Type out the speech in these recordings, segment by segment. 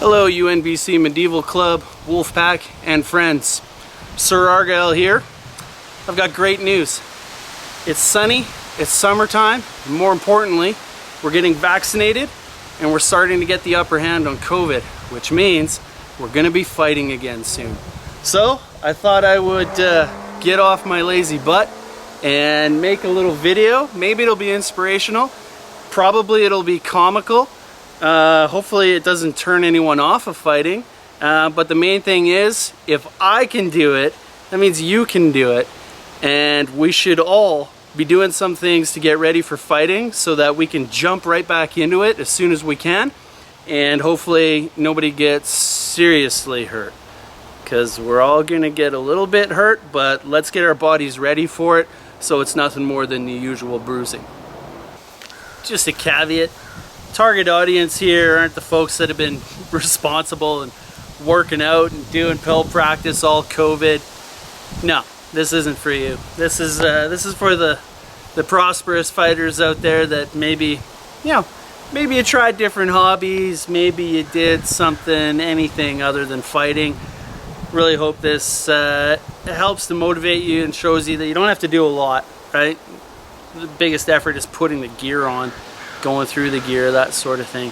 Hello UNBC Medieval Club, Wolfpack, and friends. Sir Argyle here. I've got great news. It's sunny, it's summertime, and more importantly, we're getting vaccinated and we're starting to get the upper hand on COVID, which means we're gonna be fighting again soon. So I thought I would get off my lazy butt and make a little video. Maybe it'll be inspirational, probably it'll be comical. Hopefully it doesn't turn anyone off of fighting, but the main thing is, if I can do it, that means you can do it, and we should all be doing some things to get ready for fighting so that we can jump right back into it as soon as we can, and hopefully nobody gets seriously hurt, because we're all gonna get a little bit hurt, but let's get our bodies ready for it so it's nothing more than the usual bruising. Just a caveat. Target audience here aren't the folks that have been responsible and working out and doing pill practice all COVID. No, this isn't for you. This is for the prosperous fighters out there that maybe you tried different hobbies, maybe you did anything other than fighting. Really hope this helps to motivate you and shows you that you don't have to do a lot, right? The biggest effort is putting the gear on, going through the gear, that sort of thing.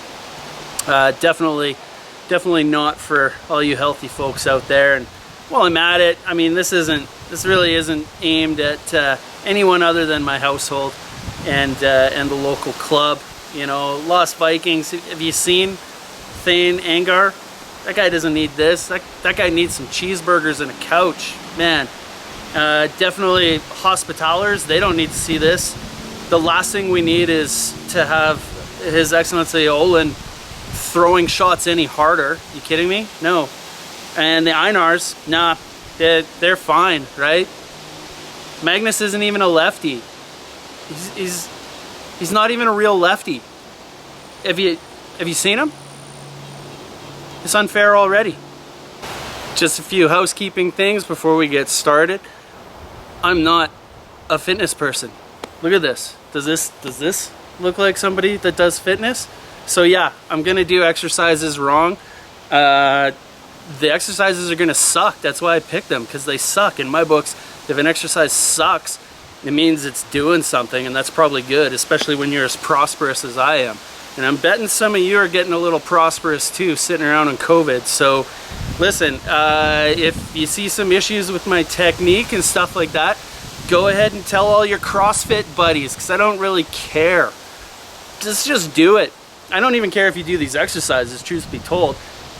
Definitely not for all you healthy folks out there. And while I'm at it, I mean, this really isn't aimed at anyone other than my household and the local club. You know, Lost Vikings. Have you seen Thane Angar? That guy doesn't need this. That guy needs some cheeseburgers and a couch, man. Definitely hospitalers. They don't need to see this. The last thing we need is to have His Excellency Olin throwing shots any harder. You kidding me? No. And the Einars, nah, they're fine, right? Magnus isn't even a lefty. He's not even a real lefty. Have you seen him? It's unfair already. Just a few housekeeping things before we get started. I'm not a fitness person. Look at this. Does this look like somebody that does fitness? So yeah, I'm gonna do exercises wrong. The exercises are gonna suck. That's why I picked them, because they suck. In my books, if an exercise sucks, it means it's doing something, and that's probably good, especially when you're as prosperous as I am. And I'm betting some of you are getting a little prosperous too, sitting around on COVID. So listen, if you see some issues with my technique and stuff like that, go ahead and tell all your CrossFit buddies, because I don't really care. Just do it. I don't even care if you do these exercises, truth be told.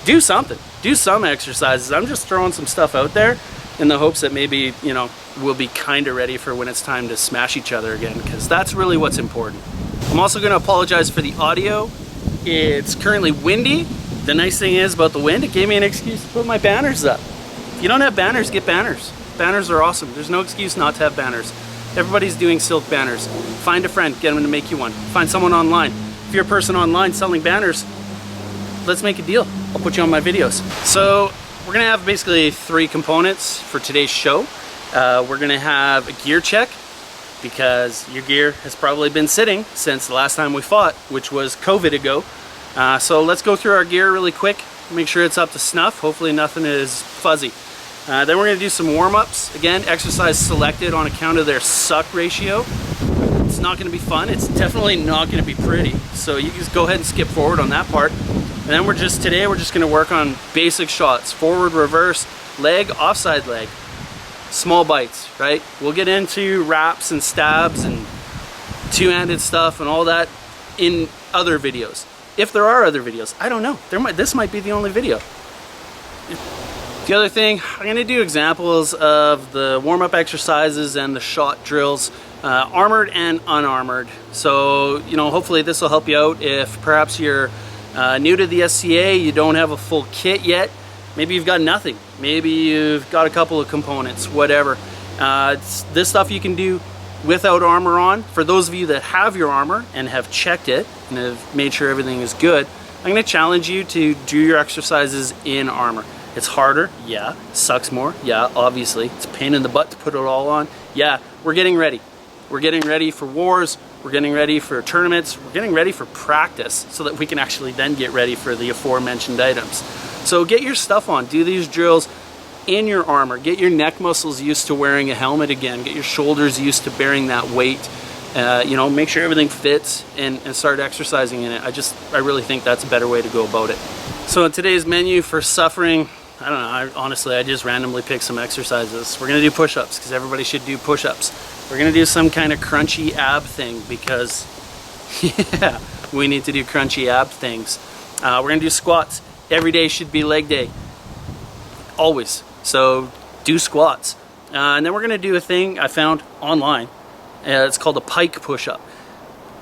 Do something. Do some exercises. I'm just throwing some stuff out there in the hopes that maybe, you know, we'll be kind of ready for when it's time to smash each other again, because that's really what's important. I'm also going to apologize for the audio. It's currently windy. The nice thing is about the wind, it gave me an excuse to put my banners up. If you don't have banners, get banners. Banners are awesome. There's no excuse not to have banners. Everybody's doing silk banners. Find a friend, get them to make you one. Find someone online. If you're a person online selling banners, let's make a deal. I'll put you on my videos. So we're gonna have basically 3 components for today's show. We're gonna have a gear check, because your gear has probably been sitting since the last time we fought, which was COVID ago. So let's go through our gear really quick, make sure it's up to snuff. Hopefully nothing is fuzzy. Then we're gonna do some warm-ups. Again, exercise selected on account of their suck ratio. It's not gonna be fun. It's definitely not gonna be pretty. So you just go ahead and skip forward on that part. And then today we're just gonna work on basic shots. Forward, reverse, leg, offside leg. Small bites, right? We'll get into wraps and stabs and two-handed stuff and all that in other videos. If there are other videos, I don't know. This might be the only video. The other thing, I'm gonna do examples of the warm-up exercises and the shot drills, armored and unarmored. So, you know, hopefully this will help you out if perhaps you're new to the SCA, you don't have a full kit yet. Maybe you've got nothing. Maybe you've got a couple of components, whatever. This stuff you can do without armor on. For those of you that have your armor and have checked it and have made sure everything is good, I'm gonna challenge you to do your exercises in armor. It's harder, yeah. Sucks more, yeah, obviously. It's a pain in the butt to put it all on. Yeah, we're getting ready. We're getting ready for wars. we're getting ready for tournaments, we're getting ready for practice so that we can actually then get ready for the aforementioned items. So get your stuff on, do these drills in your armor, get your neck muscles used to wearing a helmet again, get your shoulders used to bearing that weight, you know, make sure everything fits and start exercising in it. I really think that's a better way to go about it. So in today's menu for suffering, I don't know, honestly, I just randomly picked some exercises. We're gonna do push-ups because everybody should do push-ups. We're gonna do some kind of crunchy ab thing because, yeah, we need to do crunchy ab things. We're gonna do squats. Every day should be leg day, always. So do squats. And then we're gonna do a thing I found online. It's called a pike push-up,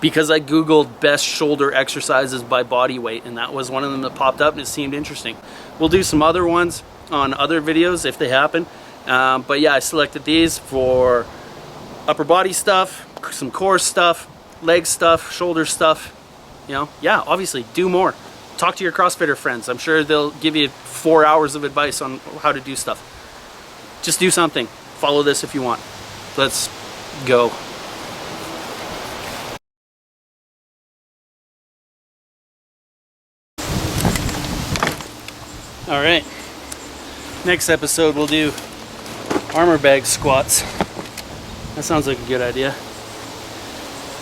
because I googled best shoulder exercises by body weight, and that was one of them that popped up and it seemed interesting. We'll do some other ones on other videos if they happen, but yeah, I selected these for upper body stuff, some core stuff, leg stuff, shoulder stuff. You know, yeah, obviously do more. Talk to your CrossFitter friends. I'm sure they'll give you 4 hours of advice on how to do stuff. Just do something. Follow this if you want. Let's go. All right, next episode we'll do armor bag squats. That sounds like a good idea.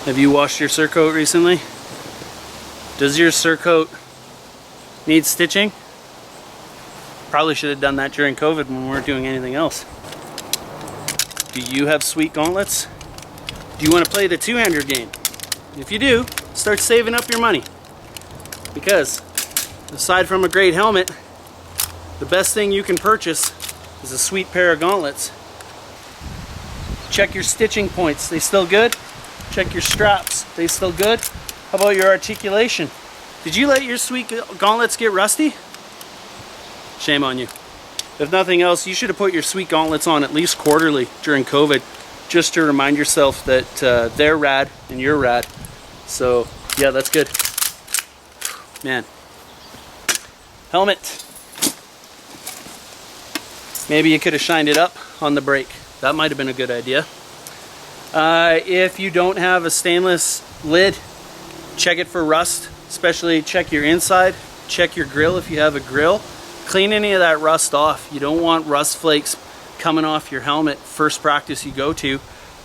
Have you washed your surcoat recently? Does your surcoat need stitching? Probably should have done that during COVID when we weren't doing anything else. Do you have sweet gauntlets? Do you want to play the two-hander game? If you do, start saving up your money. Because aside from a great helmet, the best thing you can purchase is a sweet pair of gauntlets. Check your stitching points, they still good? Check your straps, they still good? How about your articulation? Did you let your sweet gauntlets get rusty? Shame on you. If nothing else, you should have put your sweet gauntlets on at least quarterly during COVID, just to remind yourself that they're rad and you're rad. So yeah, that's good. Man. Helmet. Maybe you could have shined it up on the brake. That might have been a good idea. If you don't have a stainless lid, check it for rust, especially check your inside, check your grill if you have a grill. Clean any of that rust off. You don't want rust flakes coming off your helmet first practice you go to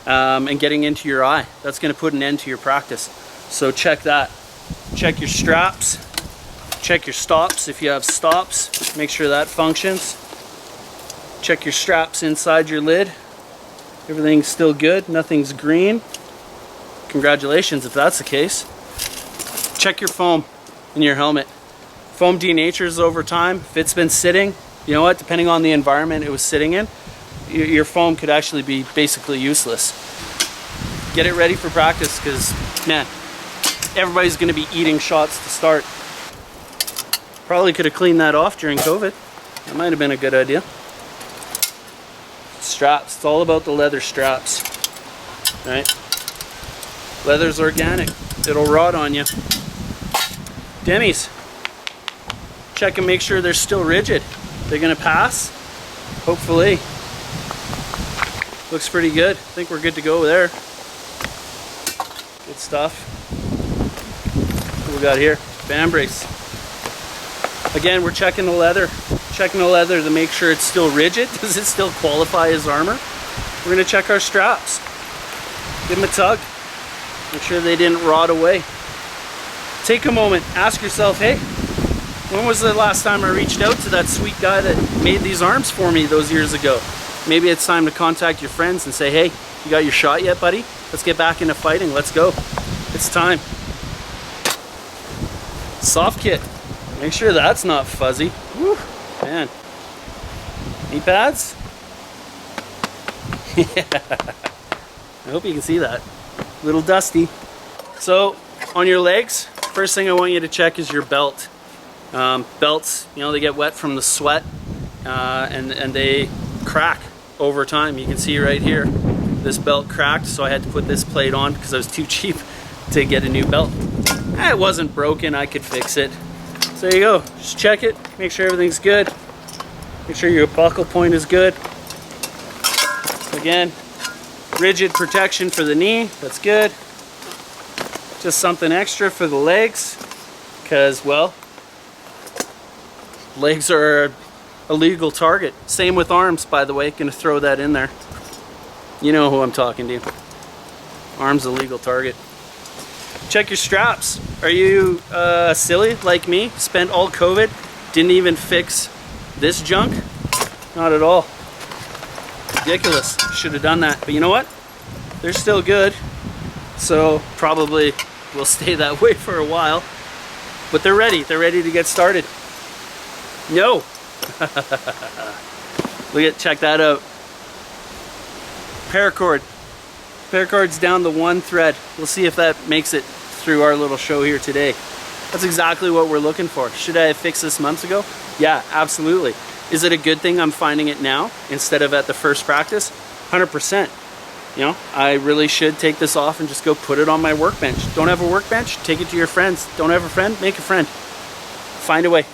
and getting into your eye. That's going to put an end to your practice. So check that. Check your straps, check your stops if you have stops, make sure that functions. Check your straps inside your lid. Everything's still good, nothing's green. Congratulations if that's the case. Check your foam in your helmet. Foam denatures over time. If it's been sitting, you know what, depending on the environment it was sitting in, your foam could actually be basically useless. Get it ready for practice because, man, everybody's going to be eating shots to start. Probably could have cleaned that off during COVID. That might have been a good idea. Straps, it's all about the leather straps, right? Leather's organic, it'll rot on you. Demis, check and make sure they're still rigid. They're gonna pass, hopefully. Looks pretty good, I think we're good to go there. Good stuff. What we got here? Band brace. Again, we're checking the leather. Checking the leather to make sure it's still rigid. Does it still qualify as armor? We're gonna check our straps. Give them a tug. Make sure they didn't rot away. Take a moment, ask yourself, hey, when was the last time I reached out to that sweet guy that made these arms for me those years ago? Maybe it's time to contact your friends and say, hey, you got your shot yet, buddy? Let's get back into fighting, let's go. It's time. Soft kit. Make sure that's not fuzzy. Whew. Man, knee pads? Yeah, I hope you can see that. A little dusty. So, on your legs, first thing I want you to check is your belt. Belts, you know, they get wet from the sweat and they crack over time. You can see right here, this belt cracked, so I had to put this plate on because I was too cheap to get a new belt. It wasn't broken, I could fix it. So there you go, just check it, make sure everything's good. Make sure your buckle point is good. Again, rigid protection for the knee, that's good. Just something extra for the legs, because, well, legs are a legal target. Same with arms, by the way. Gonna throw that in there. You know who I'm talking to. Arms a legal target. Check your straps. Are you silly like me? Spent all COVID, didn't even fix this junk? Not at all. Ridiculous. Should have done that. But you know what? They're still good. So probably will stay that way for a while. But they're ready. They're ready to get started. No. Check that out. Paracord. Paracord's down the one thread. We'll see if that makes it through our little show here today. That's exactly what we're looking for. Should I have fixed this months ago? Yeah, absolutely. Is it a good thing I'm finding it now instead of at the first practice? 100%. You know, I really should take this off and just go put it on my workbench. Don't have a workbench? Take it to your friends. Don't have a friend? Make a friend. Find a way.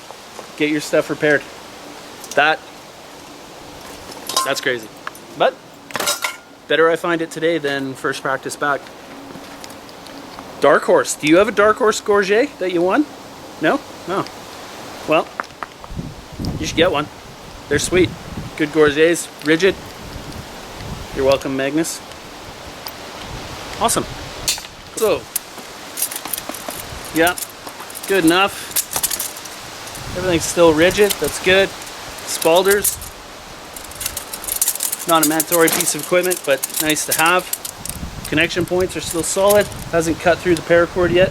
Get your stuff repaired. That's crazy. But better I find it today than first practice back. Dark horse. Do you have a dark horse gorget that you won? No? No. Well, you should get one. They're sweet. Good gorzets. Rigid. You're welcome, Magnus. Awesome. So, yeah, good enough. Everything's still rigid. That's good. Spalders. Not a mandatory piece of equipment, but nice to have. Connection points are still solid. Hasn't cut through the paracord yet.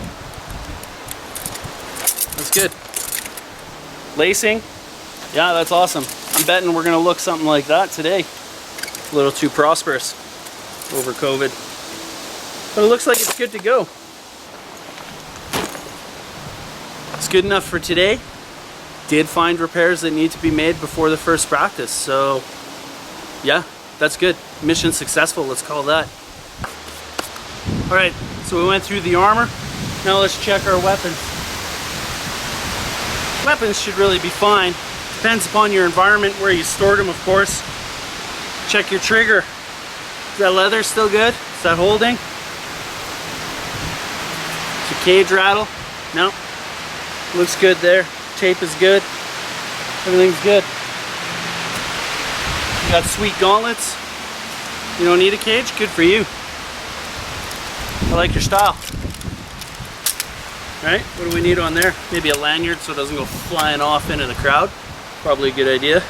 That's good. Lacing. Yeah, that's awesome. I'm betting we're gonna look something like that today. A little too prosperous over COVID. But it looks like it's good to go. It's good enough for today. Did find repairs that need to be made before the first practice. So yeah, that's good. Mission successful, let's call that. All right, so we went through the armor. Now let's check our weapons. Weapons should really be fine. Depends upon your environment where you stored them, of course. Check your trigger. Is that leather still good? Is that holding? Is your cage rattle? No. Looks good there. Tape is good. Everything's good. You got sweet gauntlets. You don't need a cage? Good for you. I like your style. All right, what do we need on there? Maybe a lanyard so it doesn't go flying off into the crowd. Probably a good idea.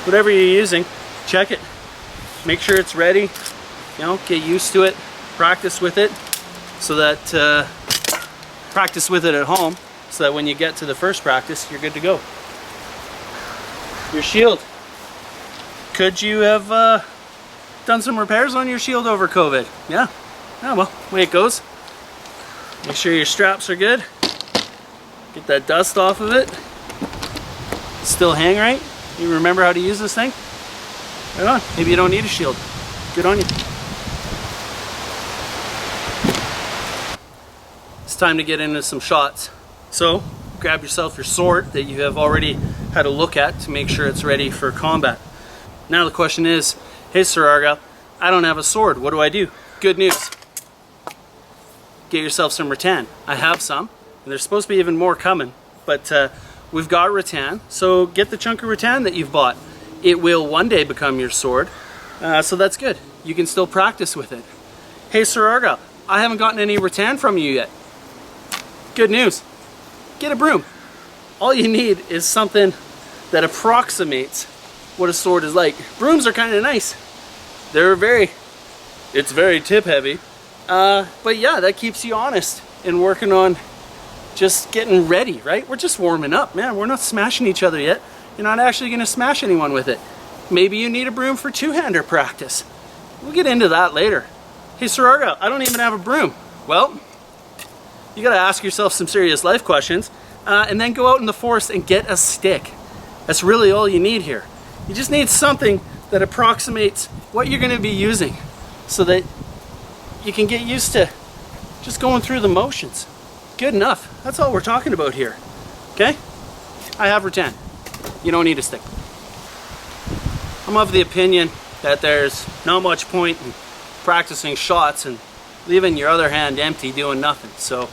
Whatever you're using, check it. Make sure it's ready. You know, get used to it. Practice with it so that practice with it at home so that when you get to the first practice, you're good to go. Your shield. Could you have done some repairs on your shield over COVID? Yeah. Oh well, way it goes. Make sure your straps are good. Get that dust off of it. Still hang right. You remember how to use this thing? Right on. Maybe you don't need a shield. Good on you. It's time to get into some shots. So, grab yourself your sword that you have already had a look at to make sure it's ready for combat. Now the question is, hey Sir Argyle, I don't have a sword. What do I do? Good news. Get yourself some rattan. I have some, and there's supposed to be even more coming, but we've got rattan, so get the chunk of rattan that you've bought. It will one day become your sword, so that's good. You can still practice with it. Hey Sir Argyle, I haven't gotten any rattan from you yet. Good news. Get a broom. All you need is something that approximates what a sword is like. Brooms are kind of nice. It's very tip heavy. But yeah, that keeps you honest and working on just getting ready, right? We're just warming up, man. We're not smashing each other yet. You're not actually going to smash anyone with it. Maybe you need a broom for two-hander practice. We'll get into that later. Hey, Sir Argyle, I don't even have a broom. Well, you got to ask yourself some serious life questions and then go out in the forest and get a stick. That's really all you need here. You just need something that approximates what you're going to be using so that you can get used to just going through the motions. Good enough. That's all we're talking about here. Okay? I have rattan. You don't need a stick. I'm of the opinion that there's not much point in practicing shots and leaving your other hand empty doing nothing. So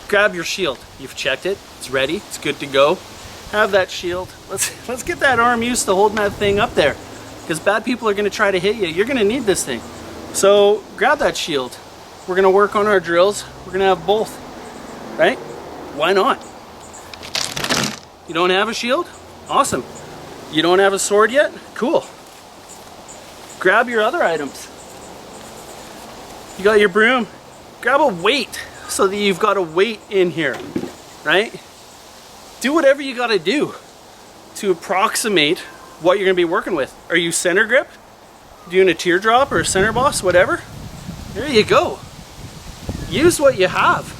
grab your shield. You've checked it, it's ready, it's good to go. Have that shield. Let's get that arm used to holding that thing up there, because bad people are going to try to hit you. You're going to need this thing. So grab that shield. We're going to work on our drills. We're going to have both, right? Why not? You don't have a shield? Awesome. You don't have a sword yet? Cool. Grab your other items. You got your broom. Grab a weight so that you've got a weight in here, right? Do whatever you got to do to approximate what you're going to be working with. Are you center grip? Doing a teardrop or a center boss, whatever? There you go. Use what you have.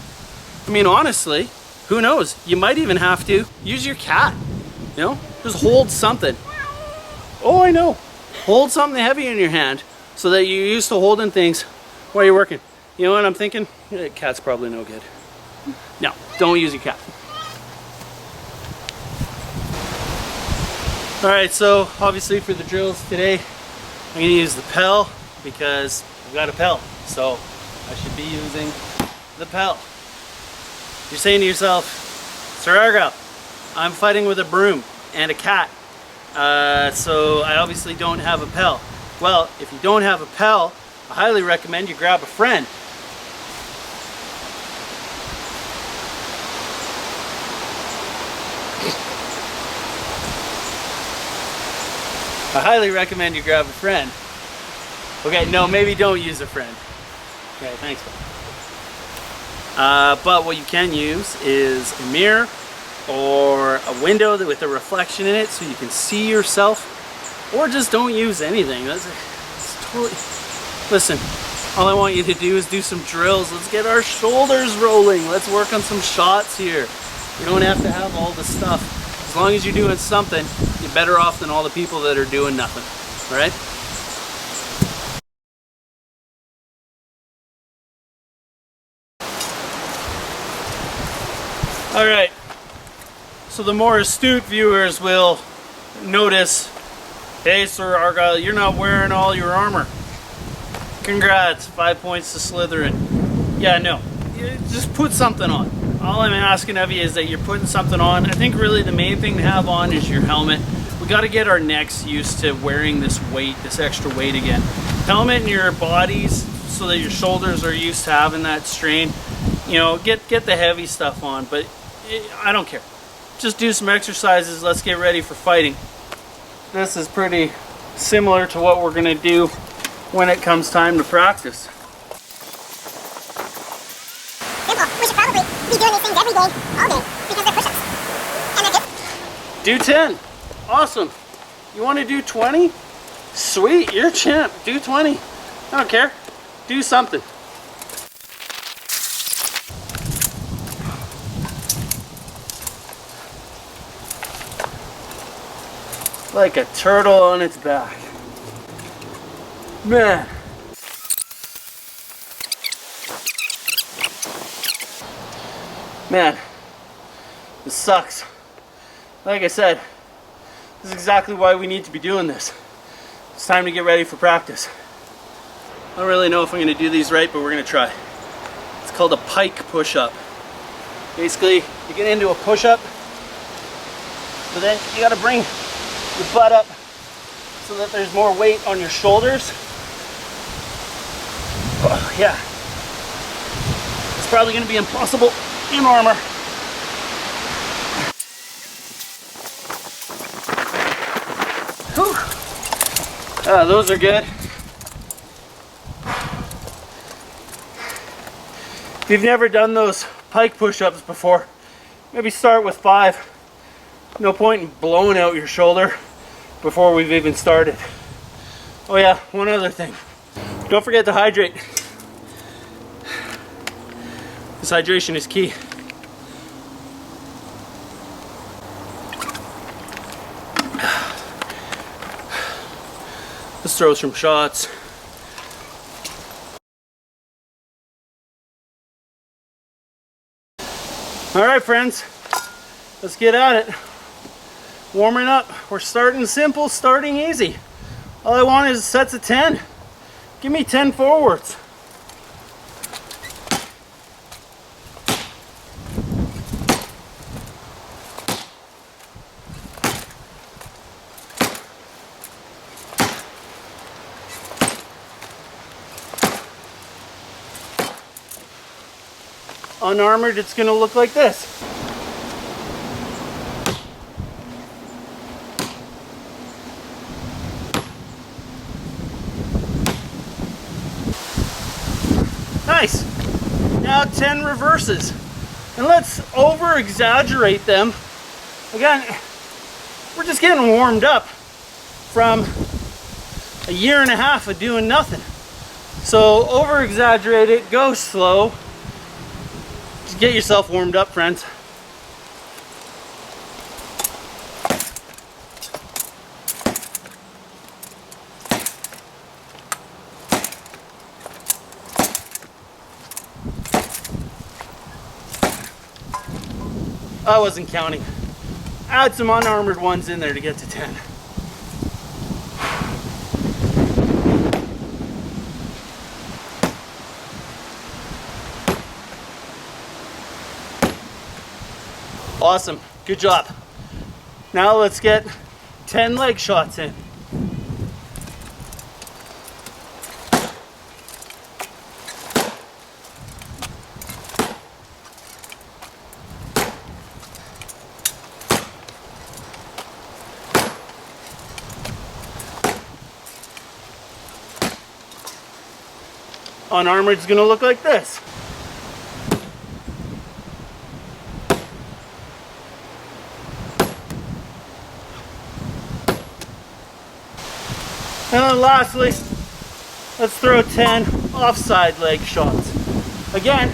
I mean, honestly, who knows? You might even have to use your cat. You know, just hold something. Oh, I know. Hold something heavy in your hand so that you're used to holding things while you're working. You know what I'm thinking? Cat's probably no good. No, don't use your cat. Alright, so obviously for the drills today, I'm going to use the Pel because I've got a Pel. So I should be using the Pel. You're saying to yourself, Sir Argyle, I'm fighting with a broom and a cat. So I obviously don't have a Pel. Well, if you don't have a Pel, I highly recommend you grab a friend. I highly recommend you grab a friend. Okay, no, maybe don't use a friend. Okay, thanks. But what you can use is a mirror or a window with a reflection in it so you can see yourself, or just don't use anything. It's totally... Listen, all I want you to do is do some drills. Let's get our shoulders rolling. Let's work on some shots here. You don't have to have all the stuff. As long as you're doing something, you're better off than all the people that are doing nothing. All right? All right. So the more astute viewers will notice, hey, Sir Argyle, you're not wearing all your armor. Congrats, 5 points to Slytherin. Yeah, no, just put something on. All I'm asking of you is that you're putting something on. I think really the main thing to have on is your helmet. We got to get our necks used to wearing this weight, this extra weight again. Helmet in your bodies so that your shoulders are used to having that strain. You know, get the heavy stuff on, but I don't care. Just do some exercises. Let's get ready for fighting. This is pretty similar to what we're going to do when it comes time to practice. We should probably be doing these things every day, all day, because they're push-ups. And they're good. Do 10. Awesome. You want to do 20? Sweet, you're a champ. Do 20. I don't care. Do something. Like a turtle on its back. Man. Man, this sucks. Like I said, this is exactly why we need to be doing this. It's time to get ready for practice. I don't really know if I'm going to do these right, but we're going to try. It's called a pike push-up. Basically, you get into a push-up, but then you got to bring your butt up so that there's more weight on your shoulders. Oh, yeah. It's probably going to be impossible in armor. Whew. Those are good. If you've never done those pike push-ups before, maybe start with 5. No point in blowing out your shoulder before we've even started. Oh yeah, one other thing. Don't forget to hydrate. This hydration is key. Let's throw some shots. All right, friends, let's get at it. Warming up. We're starting simple, starting easy. All I want is sets of 10. Give me 10 forwards. Unarmored, it's gonna look like this. Nice. Now 10 reverses. And let's over exaggerate them. Again, we're just getting warmed up from a year and a half of doing nothing. So over exaggerate it, go slow. Just get yourself warmed up, friends. I wasn't counting. Add some unarmored ones in there to get to 10. Awesome, good job. Now let's get 10 leg shots in. Unarmored is going to look like this. And then lastly, let's throw 10 offside leg shots. Again,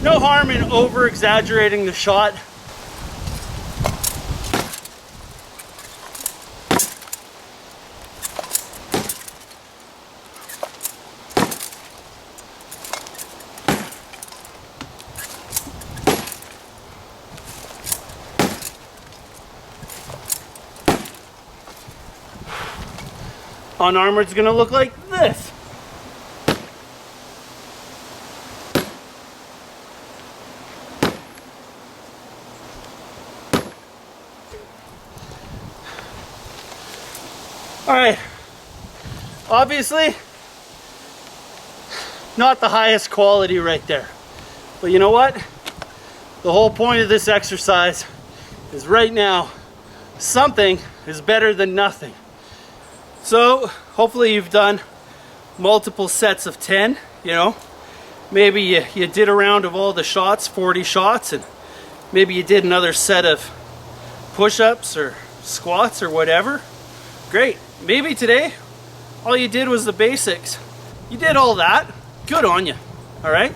no harm in over exaggerating the shot. Unarmored is going to look like this. All right, obviously not the highest quality right there, but you know what? The whole point of this exercise is right now something is better than nothing. So hopefully you've done multiple sets of 10, you know. Maybe you did a round of all the shots, 40 shots, and maybe you did another set of push-ups or squats or whatever. Great. Maybe today all you did was the basics. You did all that. Good on you. All right?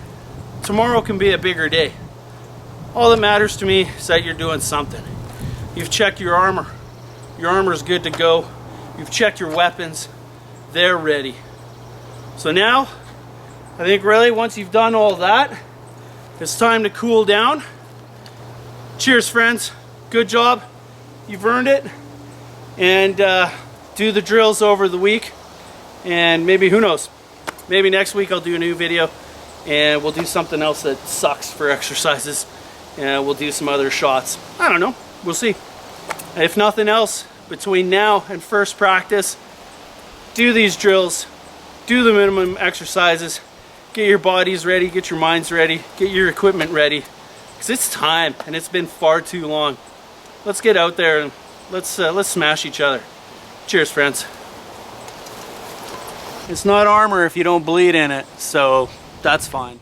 Tomorrow can be a bigger day. All that matters to me is that you're doing something. You've checked your armor. Your armor's good to go. You've checked your weapons, they're ready. So now, I think really once you've done all that, it's time to cool down. Cheers, friends. Good job. You've earned it. And do the drills over the week. And maybe, who knows, maybe next week I'll do a new video and we'll do something else that sucks for exercises. And we'll do some other shots. I don't know. We'll see. If nothing else, between now and first practice, do these drills, do the minimum exercises, get your bodies ready, get your minds ready, get your equipment ready, because it's time and it's been far too long. Let's get out there and let's smash each other. Cheers, friends. It's not armor if you don't bleed in it, so that's fine.